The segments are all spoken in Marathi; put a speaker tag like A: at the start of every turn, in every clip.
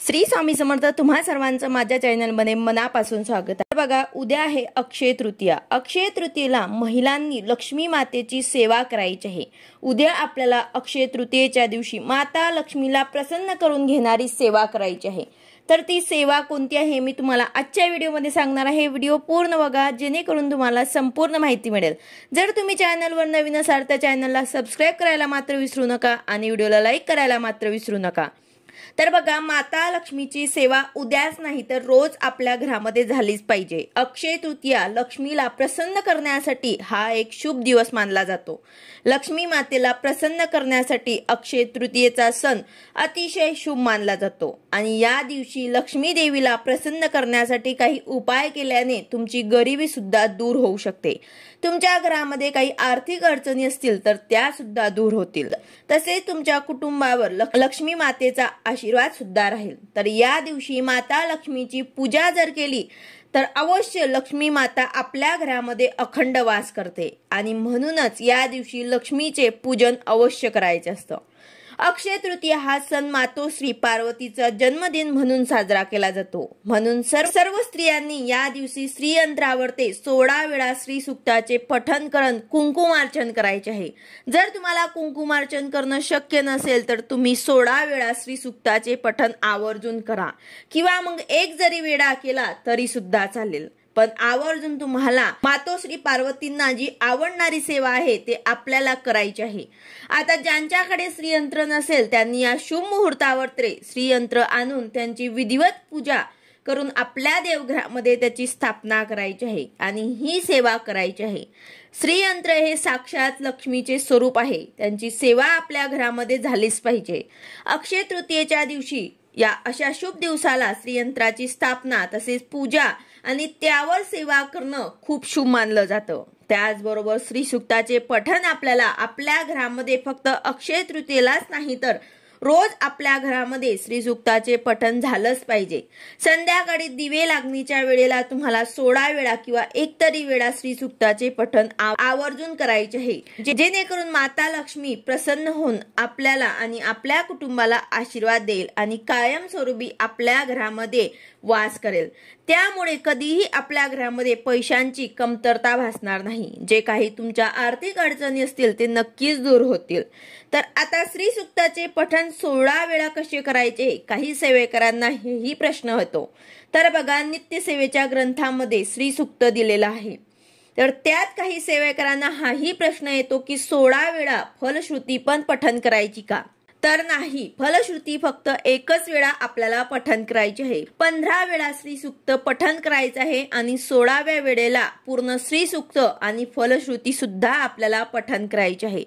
A: श्री स्वामी समर्थ तुम्हा सर्वांचं माझ्या चॅनलमध्ये मनापासून स्वागत आहे। बघा, उद्या आहे अक्षय तृतीया। अक्षय तृतीयेला महिलांनी लक्ष्मी मातेची सेवा करायची आहे। उद्या आपल्याला अक्षय तृतीयेच्या दिवशी माता लक्ष्मीला प्रसन्न करून घेणारी सेवा करायची आहे। तर ती सेवा कोणती आहे मी तुम्हाला आजच्या व्हिडिओमध्ये सांगणार आहे। व्हिडिओ पूर्ण बघा जेणेकरून तुम्हाला संपूर्ण माहिती मिळेल। जर तुम्ही चॅनलवर नवीन असाल तर चॅनलला सबस्क्राइब करायला मात्र विसरू नका आणि व्हिडिओला लाईक करायला मात्र विसरू नका। तर बघा, माता लक्ष्मीची सेवा उद्याच नाही तर रोज आपल्या घरामध्ये झालीच पाहिजे। अक्षय तृतीया लक्ष्मीला प्रसन्न करण्यासाठी हा एक शुभ दिवस मानला जातो। लक्ष्मी मातेला प्रसन्न करण्यासाठी अक्षय तृतीयेचा सण अतिशय शुभ मानला जातो आणि या दिवशी लक्ष्मी देवीला प्रसन्न करण्यासाठी काही उपाय केल्याने तुमची गरिबी सुद्धा दूर होऊ शकते। तुमच्या घरामध्ये काही आर्थिक अडचणी असतील तर त्या सुद्धा दूर होतील। तसेच तुमच्या कुटुंबावर लक्ष्मी मातेचा आशीर्वाद सुद्धा राहील। तर या दिवशी माता लक्ष्मीची पूजा जर केली तर अवश्य लक्ष्मी माता आपल्या घरामध्ये अखंड वास करते आणि म्हणूनच या दिवशी लक्ष्मीचे पूजन अवश्य करायचे असतं। अक्षय तृतीया हा सण मातोश्री पार्वतीचा जन्मदिन म्हणून साजरा केला जातो। म्हणून सर्व स्त्रियांनी या दिवशी श्रीयंत्रावरती 16 वेळा श्री सूक्ताचे पठण करून कुंकुमार्चन करायचे आहे। जर तुम्हाला कुंकुमार्चन करणं शक्य नसेल तर तुम्ही 16 वेळा श्री सूक्ताचे पठण आवर्जून करा किंवा मग एक जरी वेळा केला तरी सुद्धा चालेल, पण आवर्जून तुम्हाला मातोश्री पार्वतींना जी आवडणारी सेवा आहे ते आपल्याला करायची आहे। आता ज्यांच्याकडे श्रीयंत्र नसेल त्यांनी या शुभ मुहूर्तावर श्रीयंत्र आणून त्यांची विधिवत पूजा करून आपल्या देवघरामध्ये त्याची स्थापना करायची आहे आणि ही सेवा करायची आहे। श्रीयंत्र हे साक्षात लक्ष्मीचे स्वरूप आहे, त्यांची सेवा आपल्या घरामध्ये झालीच पाहिजे। अक्षय तृतीयेच्या दिवशी या अशा शुभ दिवसाला श्रीयंत्राची स्थापना तसेच पूजा आणि त्यावर सेवा करणं खूप शुभ मानलं जातं। त्याचबरोबर श्री सूक्ताचे पठण आपल्याला आपल्या घरामध्ये फक्त अक्षय तृतीयेलाच नाही तर रोज आपल्या घरामध्ये श्री सूक्ताचे पठण झालंच पाहिजे। संध्याकाळी दिवे लागणीच्या वेळेला तुम्हाला 16 वेळा किंवा एक तरी वेळा श्री सूक्ताचे पठण आवर्जून करायचे आहे, जेणेकरून माता लक्ष्मी प्रसन्न होऊन आपल्याला आणि आपल्या कुटुंबाला आशीर्वाद देईल आणि कायमस्वरूपी आपल्या घरामध्ये वास करेल। त्यामुळे कधीही आपल्या घरामध्ये पैशांची कमतरता भासणार नाही। जे काही तुमच्या आर्थिक अडचणी असतील ते नक्कीच दूर होतील। तर आता श्री सूक्ताचे पठण 16 वेळा कसे करायचे काही सेवेकरांना हेही प्रश्न होतो। तर बघा, नित्य सेवेच्या ग्रंथामध्ये श्री सूक्त दिलेला आहे। तर त्यात काही सेवेकरांना हाही प्रश्न येतो की 16 वेळा फलश्रुती पण पठण करायची का? तर नाही, फलश्रुती फक्त एकच वेळा आपल्याला पठण करायची आहे। 15 वेळा श्री सूक्त पठण करायचं आहे आणि 16व्या वेळेला पूर्ण श्री सूक्त आणि फलश्रुती सुद्धा आपल्याला पठण करायचे आहे।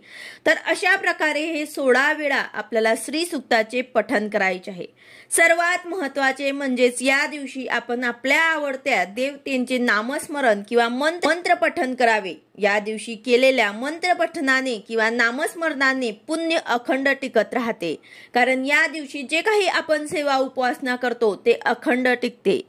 A: तर अशा प्रकारे हे 16 वेळा आपल्याला श्री सूक्ताचे पठण करायचे आहे। सर्वात महत्त्वाचे म्हणजेच या दिवशी आपण आपल्या आवडत्या देवतेंचे नामस्मरण किंवा मंत्र पठण करावे। या दिवशी केलेल्या मंत्र पठणाने किंवा नामस्मरणाने पुण्य अखंड टिकत राहते, कारण या दिवशी जे काही आपण सेवा उपासना करतो ते अखंड टिकते।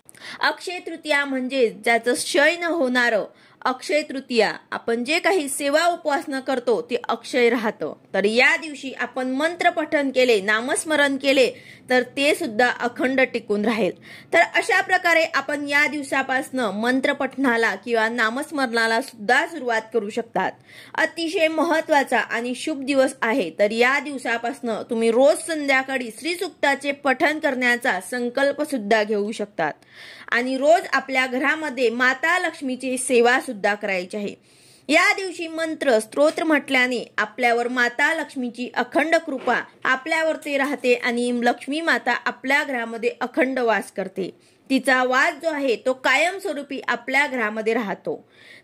A: अक्षय तृतीया म्हणजे ज्याचं क्षय न होणारं अक्षय तृतीया, आपण जे काही सेवा उपासना करतो ते अक्षय राहतं। तर या दिवशी आपण मंत्र पठण केले, नामस्मरण केले तर ते सुद्धा अखंड टिकून राहील। तर अशा प्रकारे आपण या दिवसापासून मंत्र पठणाला किंवा नामस्मरणाला सुद्धा सुरुवात करू शकतात। अतिशय महत्त्वाचा आणि शुभ दिवस आहे। तर या दिवसापासून तुम्ही रोज संध्याकाळी श्री सूक्ताचे पठण करण्याचा संकल्प सुद्धा घेऊ शकतात आणि रोज आपल्या घरामध्ये माता लक्ष्मीची सेवा सुद्धा करायची आहे। या दिवशी मंत्र स्तोत्र म्हटल्याने आपल्यावर माता लक्ष्मीची अखंड कृपा आपल्यावरती राहते आणि लक्ष्मी माता आपल्या घरामध्ये अखंड वास करते। तिचा वास जो आहे तो कायमस्वरूपी आपल्या घरामध्ये राहतो।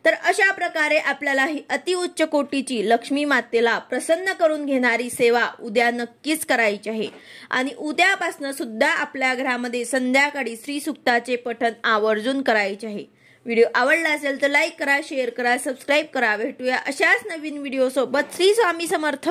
A: तर अशा प्रकारे आपल्याला ही अतिउच्च कोटीची लक्ष्मी मातेला प्रसन्न करून घेणारी सेवा उद्या नक्कीच करायची आहे आणि उद्यापासून सुद्धा आपल्या घरामध्ये संध्याकाळी श्री सूक्ताचे पठण आवर्जून करायचे आहे। व्हिडिओ आवडला असेल तर लाईक करा, शेअर करा, सबस्क्राइब करा। भेटूया अशाच नवीन व्हिडिओ सोबत। श्री स्वामी समर्थ।